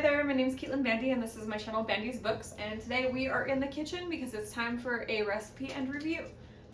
there, my name is Bandy and this is my channel Bandy's Books, and today we are in the kitchen because it's time for a recipe and review.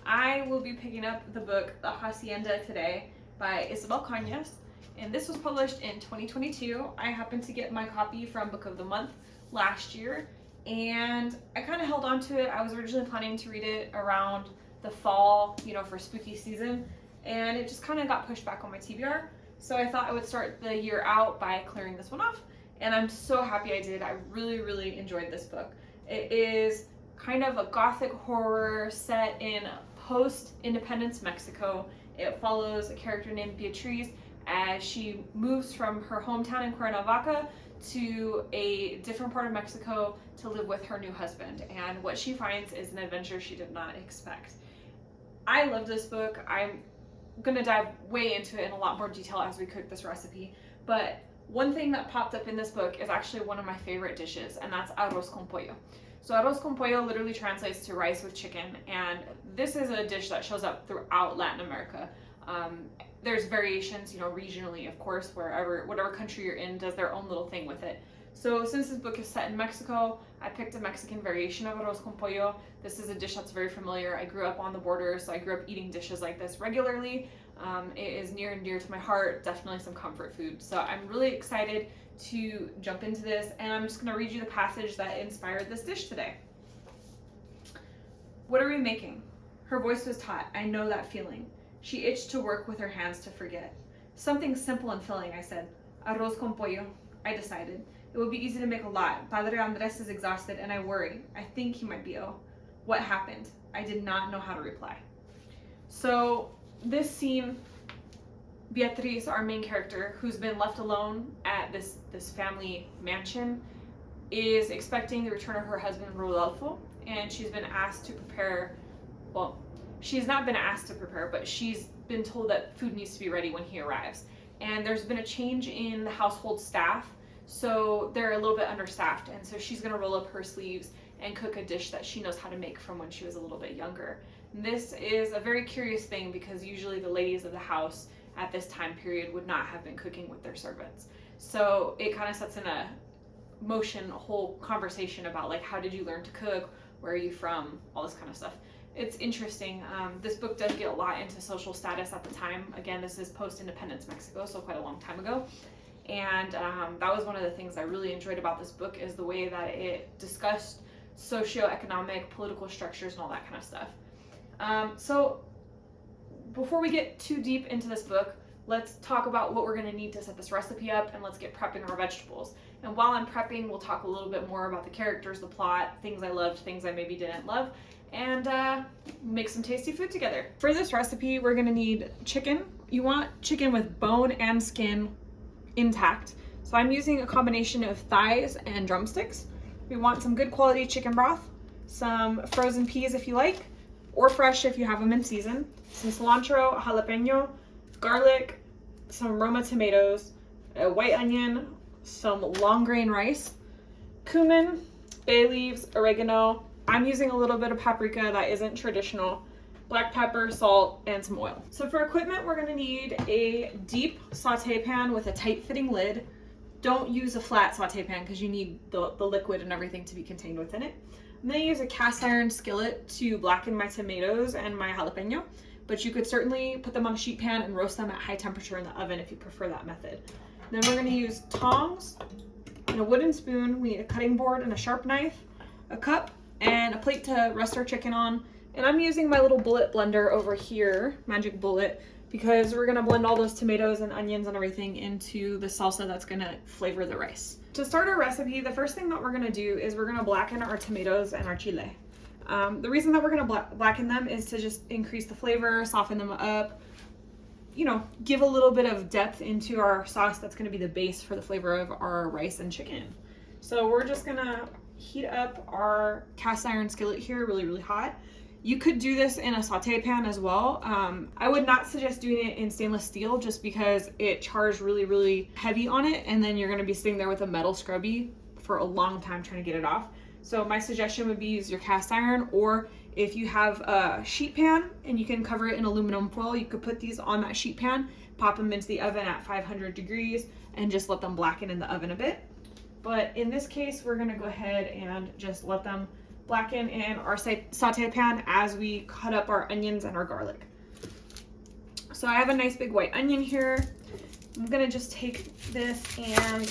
I will be picking up the book The Hacienda today by Isabel Cañas, and this was published in 2022. I happened to get my copy from Book of the Month last year, and I kind of held on to it. I was originally planning to read it around the fall, for spooky season, and it just kind of got pushed back on my TBR. So I thought I would start the year out by clearing this one off, and I'm so happy I did. I really enjoyed this book. It is kind of a gothic horror set in post-independence Mexico. It follows a character named Beatriz as she moves from her hometown in Cuernavaca to a different part of Mexico to live with her new husband, and what she finds is an adventure she did not expect. I love this book. I'm gonna dive way into it in a lot more detail as we cook this recipe, but one thing that popped up in this book is actually one of my favorite dishes, and that's Arroz Con Pollo. So Arroz Con Pollo literally translates to rice with chicken, and this is a dish that shows up throughout Latin America. There's variations, regionally, of course, whatever country you're in does their own little thing with it. So since this book is set in Mexico, I picked a Mexican variation of Arroz Con Pollo. This is a dish that's very familiar. I grew up on the border, so I grew up eating dishes like this regularly. It is near and dear to my heart, definitely some comfort food. So I'm really excited to jump into this, and I'm just gonna read you the passage that inspired this dish today. What are we making? Her voice was taut. I know that feeling. She itched to work with her hands to forget. Something simple and filling, I said. Arroz con pollo. I decided. It would be easy to make a lot. Padre Andres is exhausted, and I worry. I think he might be ill. What happened? I did not know how to reply. So this scene, Beatriz, our main character, who's been left alone at this family mansion, is expecting the return of her husband Rodolfo, and she's been asked to prepare, well, she's not been asked to prepare, but she's been told that food needs to be ready when he arrives. And there's been a change in the household staff, so they're a little bit understaffed, and so she's gonna roll up her sleeves and cook a dish that she knows how to make from when she was a little bit younger. This is a very curious thing because usually the ladies of the house at this time period would not have been cooking with their servants. So it kind of sets in a motion a whole conversation about, like, how did you learn to cook, where are you from, all this kind of stuff. It's interesting. This book does get a lot into social status at the time. Again, this is post-independence Mexico, so quite a long time ago. And that was one of the things I really enjoyed about this book, is the way that it discussed socioeconomic, political structures and all that kind of stuff. So before we get too deep into this book, let's talk about what we're going to need to set this recipe up, and let's get prepping our vegetables. And while I'm prepping, we'll talk a little bit more about the characters, the plot, things I loved, things I maybe didn't love, and make some tasty food together. For this recipe, we're going to need chicken. You want chicken with bone and skin intact. So I'm using a combination of thighs and drumsticks. We want some good quality chicken broth, some frozen peas if you like, or fresh if you have them in season, some cilantro, jalapeno, garlic, some Roma tomatoes, a white onion, some long grain rice, cumin, bay leaves, oregano. I'm using a little bit of paprika that isn't traditional, black pepper, salt, and some oil. So for equipment, we're gonna need a deep saute pan with a tight fitting lid. Don't use a flat saute pan because you need the liquid and everything to be contained within it. I'm gonna use a cast iron skillet to blacken my tomatoes and my jalapeno, but you could certainly put them on a sheet pan and roast them at high temperature in the oven if you prefer that method. Then we're gonna use tongs and a wooden spoon. We need a cutting board and a sharp knife, a cup, and a plate to rest our chicken on. And I'm using my little bullet blender over here, Magic Bullet, because we're gonna blend all those tomatoes and onions and everything into the salsa that's gonna flavor the rice. To start our recipe, the first thing that we're gonna do is we're gonna blacken our tomatoes and our chile. The reason that we're gonna blacken them is to just increase the flavor, soften them up, give a little bit of depth into our sauce that's gonna be the base for the flavor of our rice and chicken. So we're just gonna heat up our cast iron skillet here really hot. You could do this in a saute pan as well. I would not suggest doing it in stainless steel just because it chars really heavy on it, and then you're gonna be sitting there with a metal scrubby for a long time trying to get it off. So my suggestion would be use your cast iron, or if you have a sheet pan and you can cover it in aluminum foil, you could put these on that sheet pan, pop them into the oven at 500 degrees, and just let them blacken in the oven a bit. but in this case, we're gonna go ahead and just let them blacken in our saute pan as we cut up our onions and our garlic. So I have a nice big white onion here. I'm gonna just take this and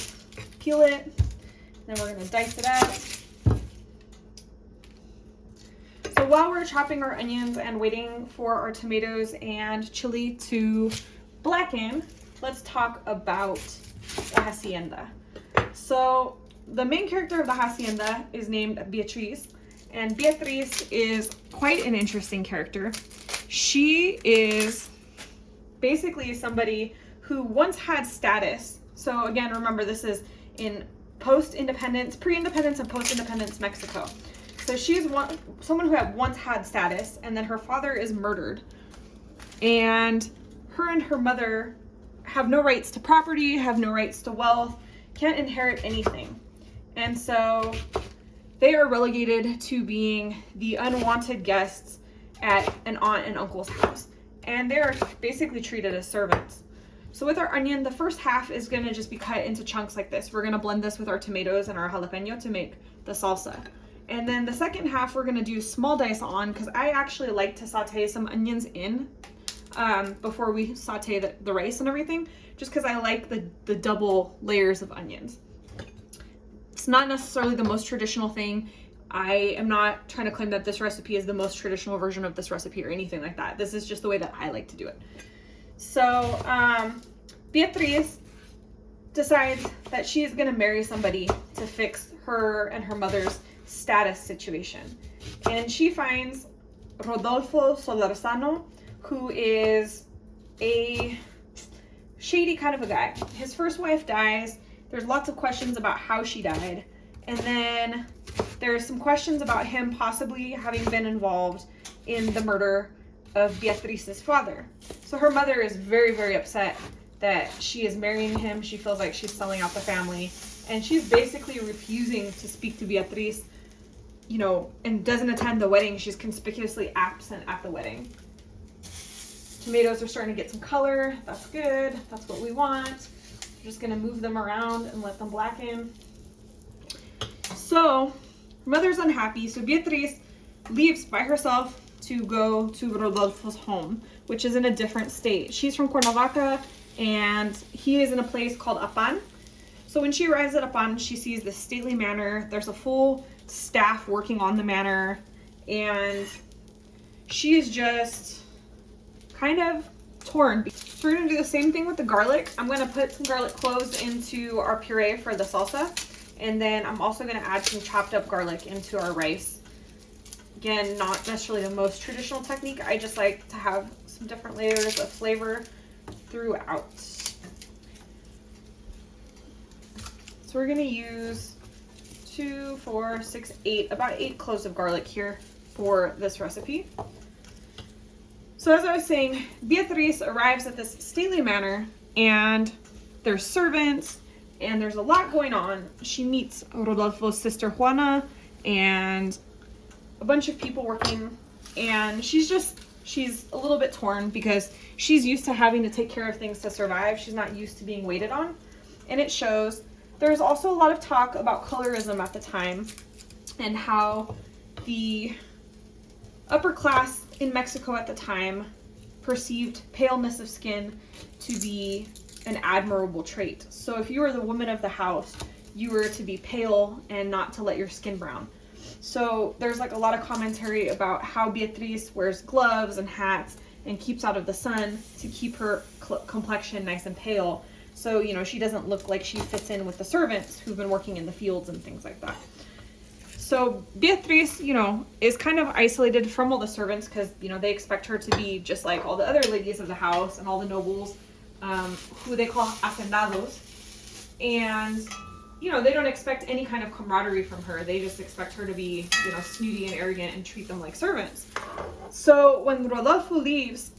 peel it. Then we're gonna dice it up. So while we're chopping our onions and waiting for our tomatoes and chili to blacken, let's talk about the Hacienda. So the main character of the Hacienda is named Beatriz, and Beatriz is quite an interesting character. She is basically somebody who once had status. So again, remember, this is in post-independence, pre-independence and post-independence Mexico. So she's someone who had once had status, and then her father is murdered. And her mother have no rights to property, have no rights to wealth, can't inherit anything. And so they are relegated to being the unwanted guests at an aunt and uncle's house. And they are basically treated as servants. So with our onion, the first half is gonna just be cut into chunks like this. We're gonna blend this with our tomatoes and our jalapeno to make the salsa. And then the second half, we're gonna do small dice on, because I actually like to saute some onions in before we saute the rice and everything, just because I like the double layers of onions. It's not necessarily the most traditional thing. I am not trying to claim that this recipe is the most traditional version of this recipe or anything like that. This is just the way that I like to do it. So Beatriz decides that she is going to marry somebody to fix her and her mother's status situation. And she finds Rodolfo Solorzano, who is a shady kind of a guy. His first wife dies. There's lots of questions about how she died. And then there's some questions about him possibly having been involved in the murder of Beatriz's father. So her mother is very, very upset that she is marrying him. She feels like she's selling out the family. And she's basically refusing to speak to Beatriz, you know, and doesn't attend the wedding. She's conspicuously absent at the wedding. Tomatoes are starting to get some color. That's good. That's what we want. I'm just gonna move them around and let them blacken. So, her mother's unhappy, so Beatriz leaves by herself to go to Rodolfo's home, which is in a different state. She's from Cuernavaca, and he is in a place called Apan. So when she arrives at Apan, she sees this stately manor. There's a full staff working on the manor, and she is just kind of torn. So we're gonna do the same thing with the garlic. I'm gonna put some garlic cloves into our puree for the salsa. And then I'm also gonna add some chopped up garlic into our rice. Again, not necessarily the most traditional technique. I just like to have some different layers of flavor throughout. So we're gonna use 2, 4, 6, 8, about 8 cloves of garlic here for this recipe. So as I was saying, Beatriz arrives at this stately manor, and there's servants, and there's a lot going on. She meets Rodolfo's sister Juana and a bunch of people working, and she's a little bit torn because she's used to having to take care of things to survive. She's not used to being waited on, and it shows. There's also a lot of talk about colorism at the time and how the upper class in Mexico at the time perceived paleness of skin to be an admirable trait. So if you were the woman of the house, you were to be pale and not to let your skin brown. So there's like a lot of commentary about how Beatriz wears gloves and hats and keeps out of the sun to keep her complexion nice and pale. So, you know, she doesn't look like she fits in with the servants who've been working in the fields and things like that. So Beatriz, you know, is kind of isolated from all the servants because, you know, they expect her to be just like all the other ladies of the house and all the nobles, who they call hacendados. And, you know, they don't expect any kind of camaraderie from her. They just expect her to be, you know, snooty and arrogant and treat them like servants. So when Rodolfo leaves,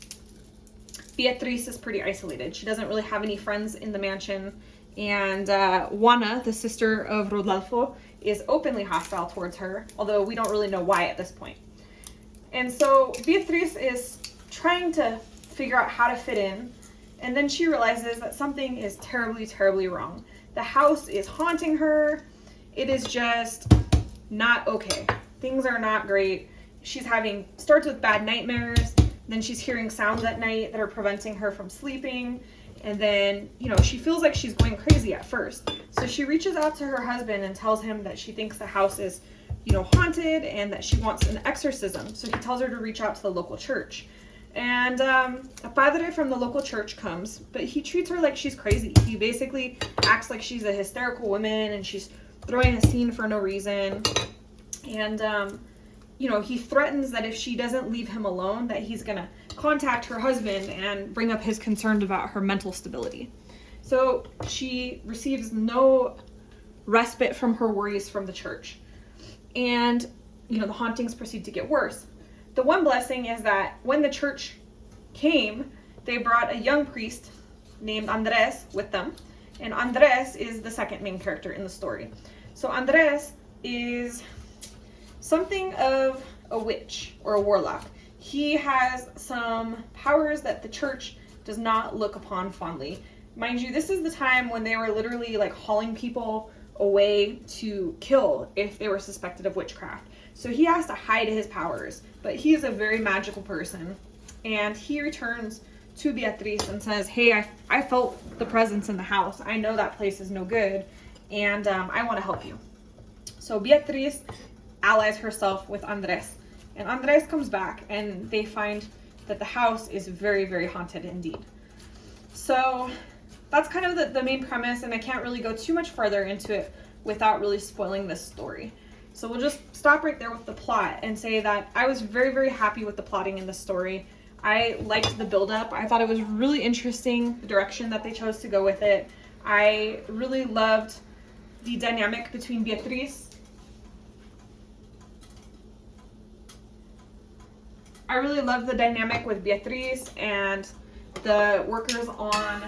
Beatriz is pretty isolated. She doesn't really have any friends in the mansion. And Juana, the sister of Rodolfo, is openly hostile towards her, although we don't really know why at this point. And so Beatriz is trying to figure out how to fit in, and then she realizes that something is terribly, terribly wrong. The house is haunting her. It is just not okay. Things are not great. She's starts with bad nightmares. Then she's hearing sounds at night that are preventing her from sleeping. And then, she feels like she's going crazy at first. So she reaches out to her husband and tells him that she thinks the house is, haunted and that she wants an exorcism. So he tells her to reach out to the local church. And a padre from the local church comes, but he treats her like she's crazy. He basically acts like she's a hysterical woman and she's throwing a scene for no reason. And, he threatens that if she doesn't leave him alone, that he's going to contact her husband and bring up his concerns about her mental stability. So she receives no respite from her worries from the church. And, the hauntings proceed to get worse. The one blessing is that when the church came, they brought a young priest named Andres with them. And Andres is the second main character in the story. So Andres is something of a witch or a warlock. He has some powers that the church does not look upon fondly. Mind you, this is the time when they were literally hauling people away to kill if they were suspected of witchcraft. So he has to hide his powers, but he is a very magical person. And he returns to Beatriz and says, hey, I felt the presence in the house. I know that place is no good, and I want to help you. So Beatriz allies herself with Andres. And Andres comes back, and they find that the house is very, very haunted indeed. So that's kind of the main premise, and I can't really go too much further into it without really spoiling this story. So we'll just stop right there with the plot and say that I was very, very happy with the plotting in the story. I liked the build-up. I thought it was really interesting, the direction that they chose to go with it. I really loved the dynamic between Beatriz. I really loved the dynamic with Beatriz and the workers on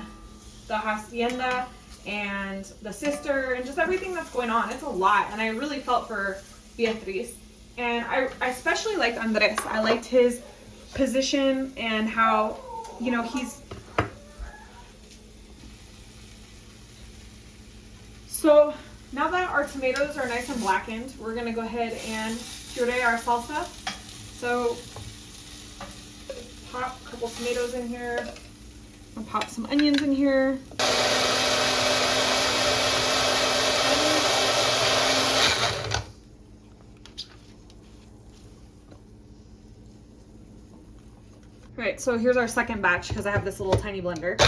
the Hacienda and the sister and just everything that's going on. It's a lot, and I really felt for Beatriz. And I especially liked Andres. I liked his position and how, he's... So now that our tomatoes are nice and blackened, we're gonna go ahead and puree our salsa. So pop a couple tomatoes in here. I'll pop some onions in here. Alright, so here's our second batch because I have this little tiny blender.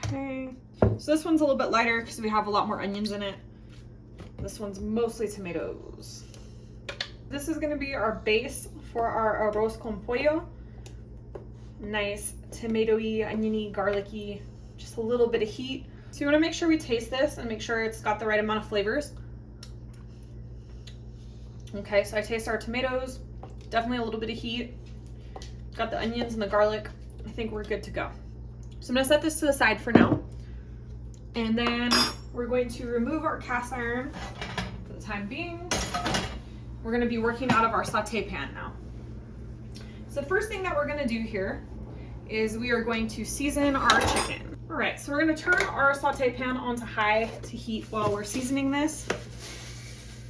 Okay, so this one's a little bit lighter because we have a lot more onions in it. This one's mostly tomatoes. This is going to be our base for our Arroz Con Pollo. Nice tomatoey, oniony, garlicky, just a little bit of heat. So you want to make sure we taste this and make sure it's got the right amount of flavors. Okay, so I taste our tomatoes, definitely a little bit of heat. Got the onions and the garlic. I think we're good to go. So I'm going to set this to the side for now. And then we're going to remove our cast iron for the time being. We're going to be working out of our saute pan now. So the first thing that we're going to do here is we are going to season our chicken. All right, so we're going to turn our saute pan onto high to heat while we're seasoning this.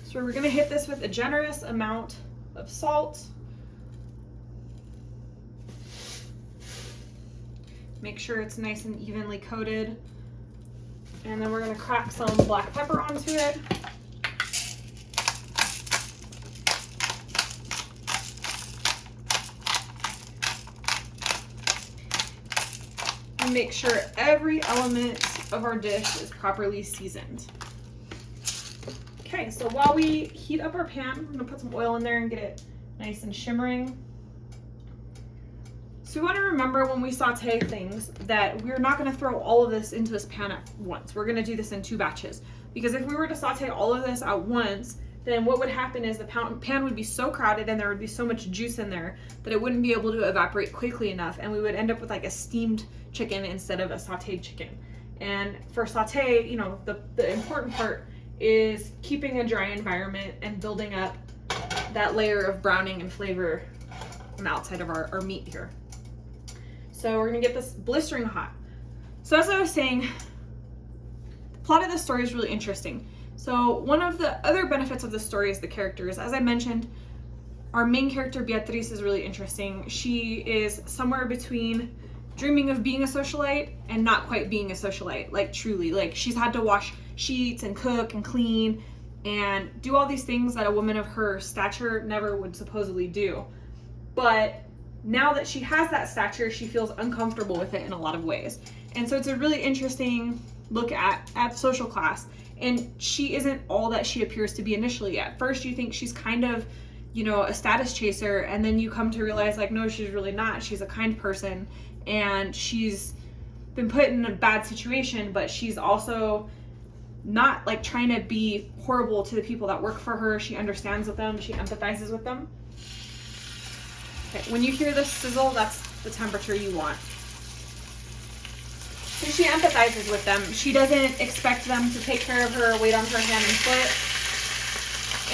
So we're going to hit this with a generous amount of salt. Make sure it's nice and evenly coated. And then we're going to crack some black pepper onto it. And make sure every element of our dish is properly seasoned. Okay, so while we heat up our pan, I'm going to put some oil in there and get it nice and shimmering. So we want to remember when we saute things that we're not going to throw all of this into this pan at once. We're going to do this in 2 batches. Because if we were to saute all of this at once, then what would happen is the pan would be so crowded and there would be so much juice in there that it wouldn't be able to evaporate quickly enough, and we would end up with like a steamed chicken instead of a sauteed chicken. And for saute, the important part is keeping a dry environment and building up that layer of browning and flavor on the outside of our meat here. So we're gonna get this blistering hot. So as I was saying, the plot of this story is really interesting. So one of the other benefits of the story is the characters. As I mentioned, our main character, Beatriz, is really interesting. She is somewhere between dreaming of being a socialite and not quite being a socialite, like truly. Like, she's had to wash sheets and cook and clean and do all these things that a woman of her stature never would supposedly do. But now that she has that stature, she feels uncomfortable with it in a lot of ways. And so it's a really interesting look at social class. And she isn't all that she appears to be initially. At first you think she's kind of, you know, a status chaser, and then you come to realize, like, no, she's really not. She's a kind person, and she's been put in a bad situation, but she's also not like trying to be horrible to the people that work for her. She understands with them, she empathizes with them. Okay, when you hear this sizzle, that's the temperature you want. So she empathizes with them. She doesn't expect them to take care of her or wait on her hand and foot.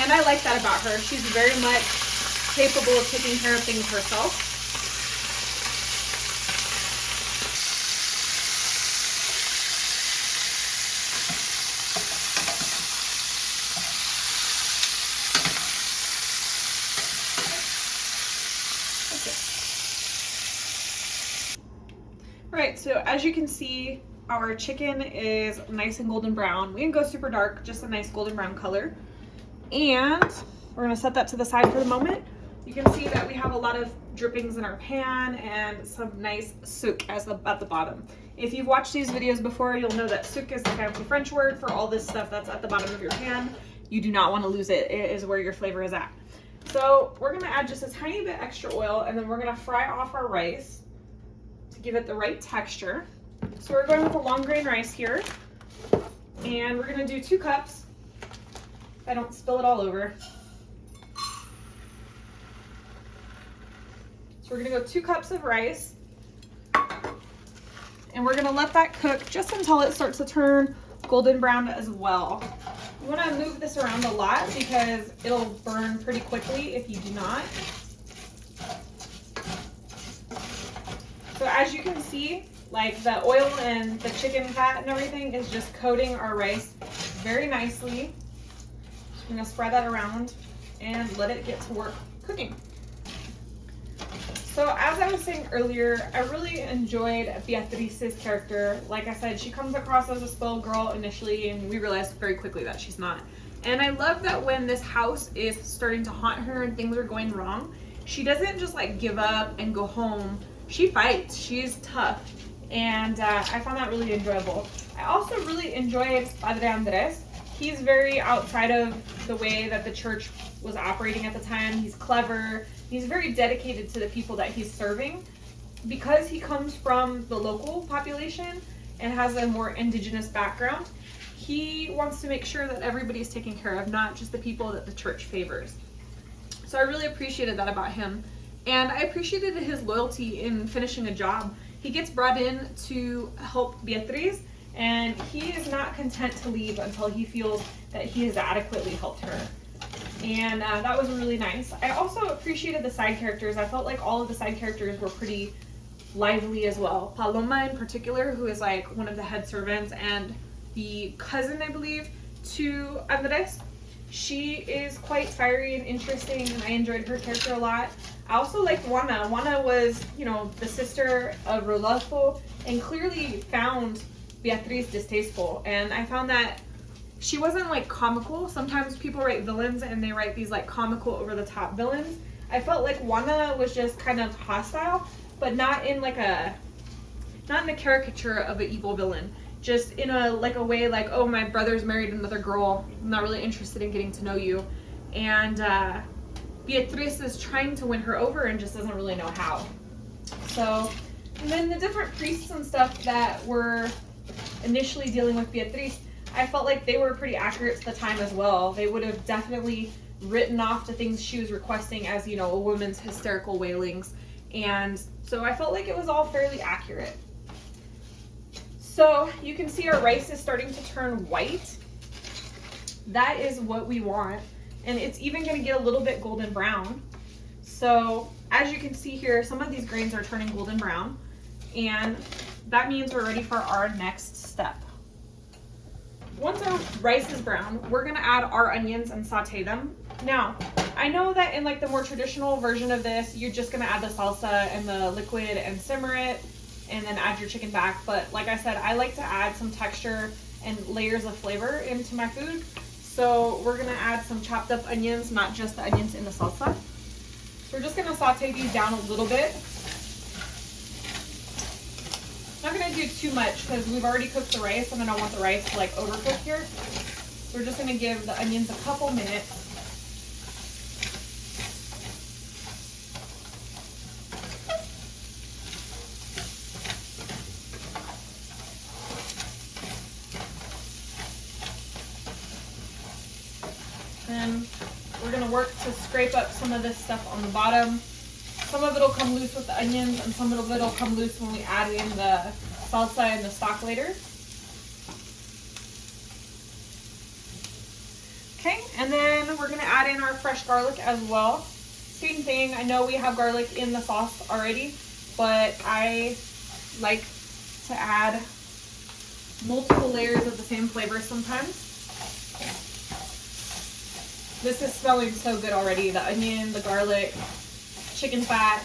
And I like that about her. She's very much capable of taking care of things herself. Right, so as you can see, our chicken is nice and golden brown. We didn't go super dark, just a nice golden brown color. And we're gonna set that to the side for the moment. You can see that we have a lot of drippings in our pan and some nice souk at the bottom. If you've watched these videos before, you'll know that souk is the fancy French word for all this stuff that's at the bottom of your pan. You do not want to lose it. It is where your flavor is at. So we're gonna add just a tiny bit extra oil, and then we're gonna fry off our rice to give it the right texture. So we're going with a long grain rice here, and we're gonna do 2 cups. I don't spill it all over. So we're gonna go 2 cups of rice, and we're gonna let that cook just until it starts to turn golden brown as well. You wanna move this around a lot because it'll burn pretty quickly if you do not. So as you can see, like, the oil and the chicken fat and everything is just coating our rice very nicely. I'm gonna spread that around and let it get to work cooking. So as I was saying earlier, I really enjoyed Beatriz's character. Like I said, she comes across as a spoiled girl initially, and we realized very quickly that she's not. And I love that when this house is starting to haunt her and things are going wrong, she doesn't just like give up and go home. She fights, she's tough. And I found that really enjoyable. I also really enjoyed Padre Andres. He's very outside of the way that the church was operating at the time. He's clever. He's very dedicated to the people that he's serving. Because he comes from the local population and has a more indigenous background, he wants to make sure that everybody's taken care of, not just the people that the church favors. So I really appreciated that about him. And I appreciated his loyalty in finishing a job. He gets brought in to help Beatriz, and he is not content to leave until he feels that he has adequately helped her. And that was really nice. I also appreciated the side characters. I felt like all of the side characters were pretty lively as well. Paloma in particular, who is like one of the head servants and the cousin, I believe, to Andres. She is quite fiery and interesting, and I enjoyed her character a lot. I also liked Juana. Juana was, you know, the sister of Rodolfo, and clearly found Beatriz distasteful. And I found that she wasn't like comical. Sometimes people write villains and they write these like comical over the top villains. I felt like Juana was just kind of hostile, but not in like a caricature of an evil villain. Just in a way like, oh, my brother's married another girl. I'm not really interested in getting to know you. And Beatriz is trying to win her over and just doesn't really know how. So, and then the different priests and stuff that were initially dealing with Beatriz, I felt like they were pretty accurate to the time as well. They would have definitely written off the things she was requesting as, you know, a woman's hysterical wailings. And so I felt like it was all fairly accurate. So you can see our rice is starting to turn white. That is what we want. and it's even gonna get a little bit golden brown. So as you can see here, some of these grains are turning golden brown, and that means we're ready for our next step. Once our rice is brown, we're gonna add our onions and saute them. Now, I know that in like the more traditional version of this, you're just gonna add the salsa and the liquid and simmer it, and then add your chicken back. But like I said, I like to add some texture and layers of flavor into my food. So we're gonna add some chopped up onions, not just the onions in the salsa. So we're just gonna saute these down a little bit. I'm not gonna do too much because we've already cooked the rice and I don't want the rice to like overcook here. So we're just gonna give the onions a couple minutes. Then we're gonna work to scrape up some of this stuff on the bottom. Some of it'll come loose with the onions, and some of it'll come loose when we add in the salsa and the stock later. Okay, and then we're gonna add in our fresh garlic as well. Same thing, I know we have garlic in the sauce already, but I like to add multiple layers of the same flavor sometimes. This is smelling so good already. The onion, the garlic, chicken fat.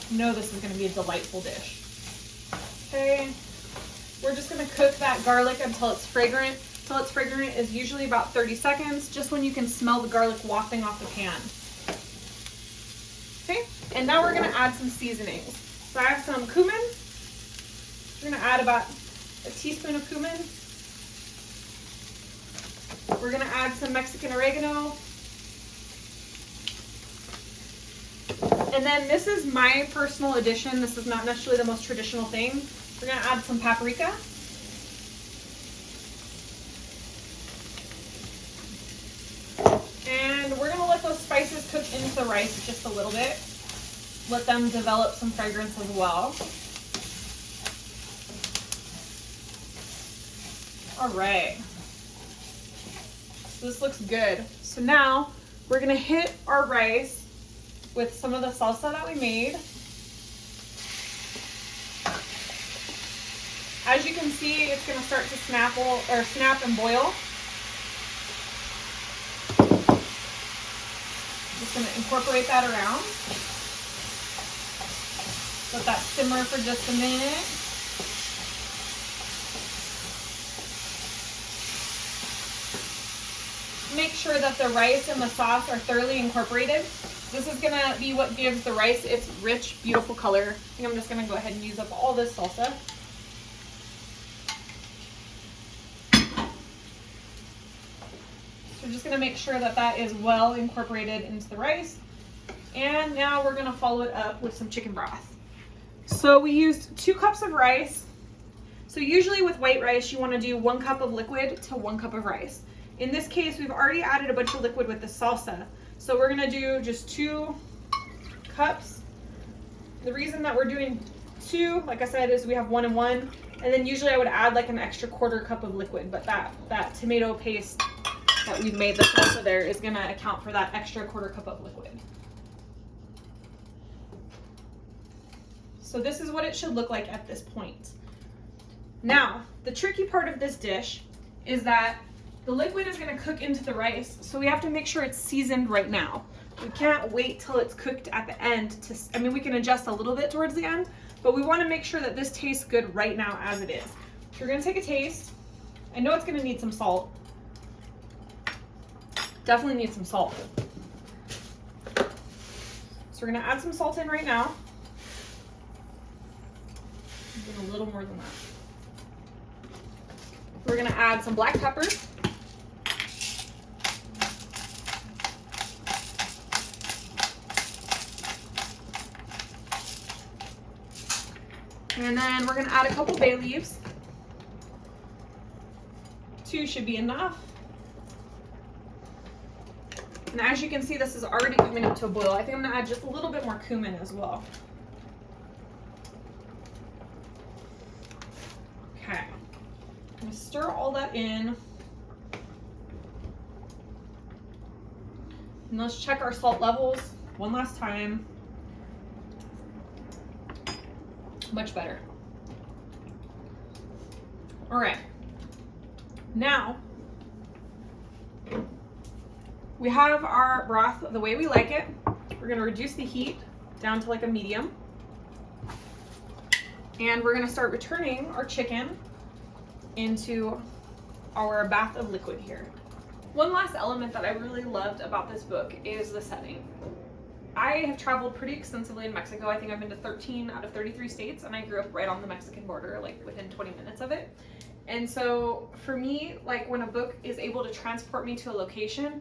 You know this is gonna be a delightful dish. Okay, we're just gonna cook that garlic until it's fragrant. Until it's fragrant is usually about 30 seconds, just when you can smell the garlic wafting off the pan. Okay, and now we're gonna add some seasonings. So I have some cumin. We're gonna add about a teaspoon of cumin. We're gonna add some Mexican oregano. And then this is my personal addition. This is not necessarily the most traditional thing. We're gonna add some paprika. And we're gonna let those spices cook into the rice just a little bit. Let them develop some fragrance as well. All right. So this looks good. So now we're gonna hit our rice with some of the salsa that we made. As you can see, it's gonna start to snap and boil. Just gonna incorporate that around. Let that simmer for just a minute. Make sure that the rice and the sauce are thoroughly incorporated. This is gonna be what gives the rice its rich, beautiful color. I think I'm just gonna go ahead and use up all this salsa. So we're just gonna make sure that that is well incorporated into the rice. And now we're gonna follow it up with some chicken broth. So we used 2 cups of rice. So usually with white rice, you wanna do 1 cup of liquid to 1 cup of rice. In this case, we've already added a bunch of liquid with the salsa. So we're gonna do just 2 cups. The reason that we're doing 2, like I said, is we have 1 and 1. And then usually I would add like an extra 1/4 cup of liquid, but that tomato paste that we've made, the salsa there, is gonna account for that extra 1/4 cup of liquid. So this is what it should look like at this point. Now, the tricky part of this dish is that the liquid is gonna cook into the rice, so we have to make sure it's seasoned right now. We can't wait till it's cooked at the end I mean, we can adjust a little bit towards the end, but we wanna make sure that this tastes good right now as it is. So we're gonna take a taste. I know it's gonna need some salt. Definitely need some salt. So we're gonna add some salt in right now. A little more than that. We're gonna add some black pepper. And then we're gonna add a couple bay leaves. 2 should be enough. And as you can see, this is already coming up to a boil. I think I'm gonna add just a little bit more cumin as well. Okay, I'm gonna stir all that in. And let's check our salt levels one last time. Much better. All right. Now, we have our broth the way we like it. We're gonna reduce the heat down to like a medium. And we're gonna start returning our chicken into our bath of liquid here. One last element that I really loved about this book is the setting. I have traveled pretty extensively in Mexico. I think I've been to 13 out of 33 states, and I grew up right on the Mexican border, like within 20 minutes of it. And so for me, like when a book is able to transport me to a location,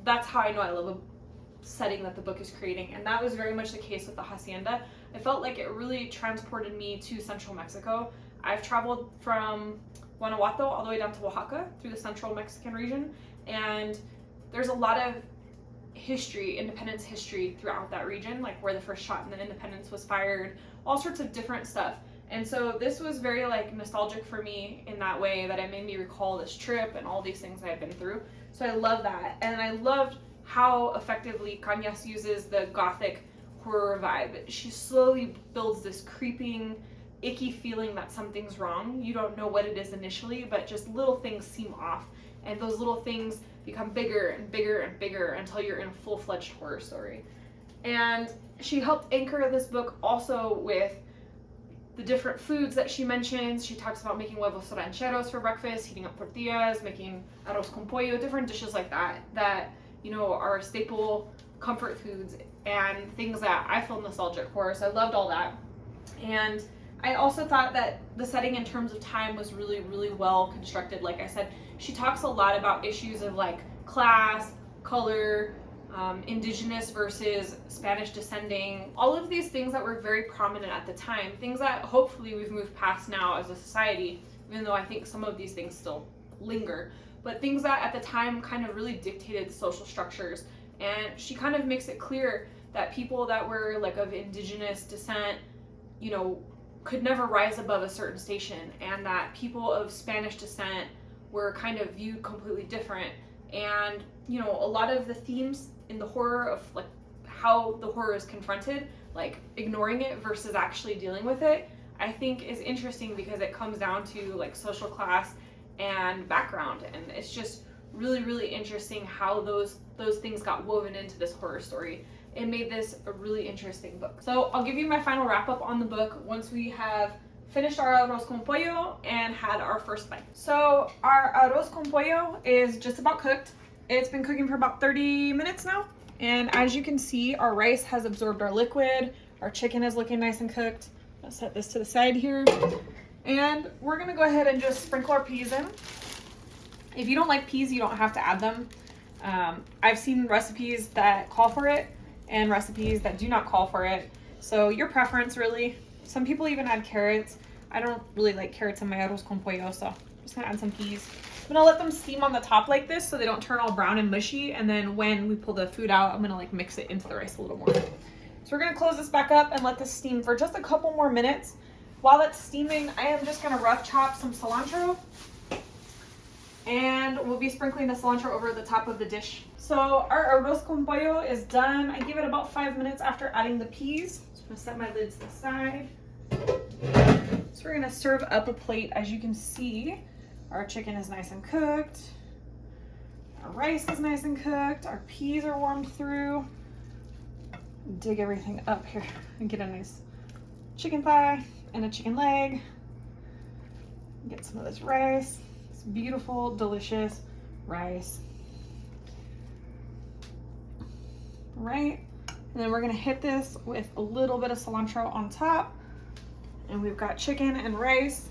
that's how I know I love a setting that the book is creating. And that was very much the case with the Hacienda. I felt like it really transported me to central Mexico. I've traveled from Guanajuato all the way down to Oaxaca through the central Mexican region, and there's a lot of history, independence history throughout that region, like where the first shot in the independence was fired, all sorts of different stuff. And so this was very like nostalgic for me in that way, that it made me recall this trip and all these things I had been through. So I love that. And I loved how effectively Cañas uses the gothic horror vibe. She slowly builds this creeping, icky feeling that something's wrong. You don't know what it is initially, but just little things seem off. And those little things become bigger and bigger and bigger until you're in a full-fledged horror story. And she helped anchor this book also with the different foods that she mentions. She talks about making huevos rancheros for breakfast, heating up tortillas, making arroz con pollo, different dishes like that, you know, are staple comfort foods and things that I feel nostalgic for. So I loved all that. And I also thought that the setting in terms of time was really, really well constructed. Like I said, she talks a lot about issues of like class, color, indigenous versus Spanish descending, all of these things that were very prominent at the time, things that hopefully we've moved past now as a society, even though I think some of these things still linger, but things that at the time kind of really dictated social structures. And she kind of makes it clear that people that were like of indigenous descent, you know, could never rise above a certain station, and that people of Spanish descent were kind of viewed completely different. And, you know, a lot of the themes in the horror of like how the horror is confronted, like ignoring it versus actually dealing with it, I think is interesting because it comes down to like social class and background. And it's just really, really interesting how those things got woven into this horror story. It made this a really interesting book. So I'll give you my final wrap up on the book once we have finished our arroz con pollo and had our first bite. So our arroz con pollo is just about cooked. It's been cooking for about 30 minutes now. And as you can see, our rice has absorbed our liquid. Our chicken is looking nice and cooked. I'll set this to the side here. And we're gonna go ahead and just sprinkle our peas in. If you don't like peas, you don't have to add them. I've seen recipes that call for it and recipes that do not call for it. So your preference really. Some people even add carrots. I don't really like carrots in my arroz con pollo, so I'm just gonna add some peas. I'm gonna let them steam on the top like this so they don't turn all brown and mushy, and then when we pull the food out, I'm gonna like mix it into the rice a little more. So we're gonna close this back up and let this steam for just a couple more minutes. While that's steaming, I am just gonna rough chop some cilantro, and we'll be sprinkling the cilantro over the top of the dish. So our arroz con pollo is done. I give it about 5 minutes after adding the peas. So I'm gonna set my lid to the side. So we're gonna serve up a plate. As you can see, our chicken is nice and cooked. Our rice is nice and cooked. Our peas are warmed through. Dig everything up here and get a nice chicken thigh and a chicken leg. Get some of this rice. It's beautiful, delicious rice. Right, and then we're gonna hit this with a little bit of cilantro on top, and we've got chicken and rice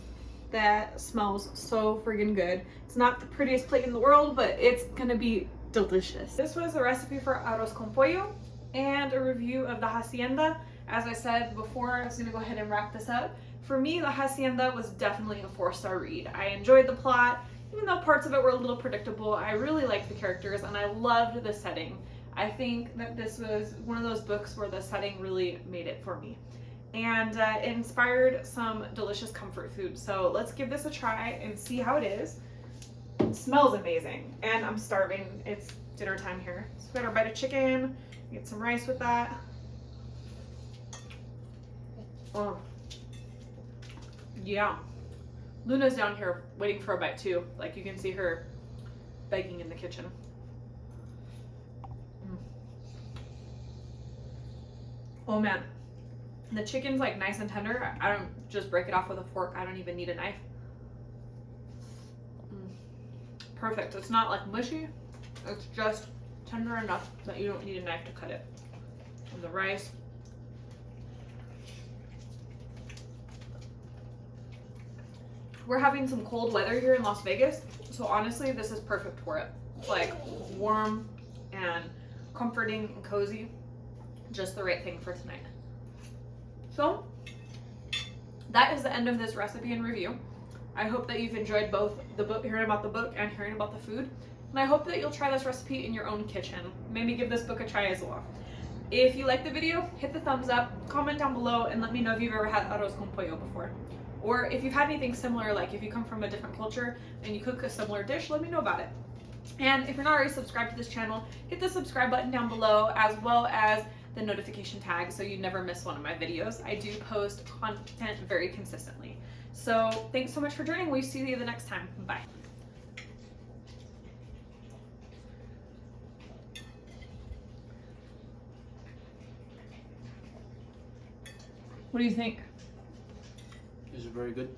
that smells so friggin' good. It's not the prettiest plate in the world, but it's gonna be delicious. This was a recipe for arroz con pollo and a review of the Hacienda. As I said before, I was gonna go ahead and wrap this up. For me, the Hacienda was definitely a 4-star read. I enjoyed the plot, even though parts of it were a little predictable. I really liked the characters and I loved the setting. I think that this was one of those books where the setting really made it for me. And it inspired some delicious comfort food. So let's give this a try and see how it is. It smells amazing and I'm starving. It's dinner time here. So we got our bite of chicken, get some rice with that. Oh, yeah. Luna's down here waiting for a bite too. Like you can see her begging in the kitchen. Oh man, the chicken's like nice and tender. I don't just break it off with a fork. I don't even need a knife. Perfect. It's not like mushy. It's just tender enough that you don't need a knife to cut it. And the rice. We're having some cold weather here in Las Vegas, so honestly, this is perfect for it. It's like warm and comforting and cozy. Just the right thing for tonight. So that is the end of this recipe and review. I hope that you've enjoyed both the book, hearing about the book and hearing about the food. And I hope that you'll try this recipe in your own kitchen. Maybe give this book a try as well. If you like the video, hit the thumbs up, comment down below, and let me know if you've ever had arroz con pollo before. Or if you've had anything similar, like if you come from a different culture and you cook a similar dish, let me know about it. And if you're not already subscribed to this channel, hit the subscribe button down below, as well as the notification tag so you never miss one of my videos. I do post content very consistently. So thanks so much for joining. We'll see you the next time. Bye. What do you think? It's very good.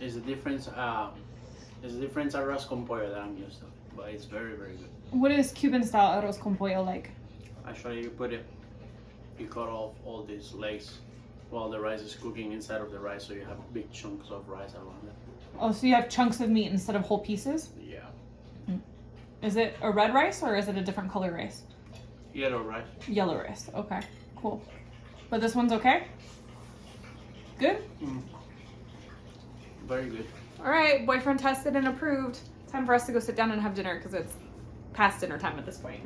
It's a different arroz con pollo that I'm used to, but it's very, very good. What is Cuban style arroz con pollo like? Actually, you cut off all these legs while the rice is cooking inside of the rice, so you have big chunks of rice around it. Oh, so you have chunks of meat instead of whole pieces? Yeah. Is it a red rice or is it a different color rice? Yellow rice. Yellow rice. Okay, cool. But this one's okay? Good? Very good. All right, boyfriend tested and approved. Time for us to go sit down and have dinner because it's past dinner time at this point.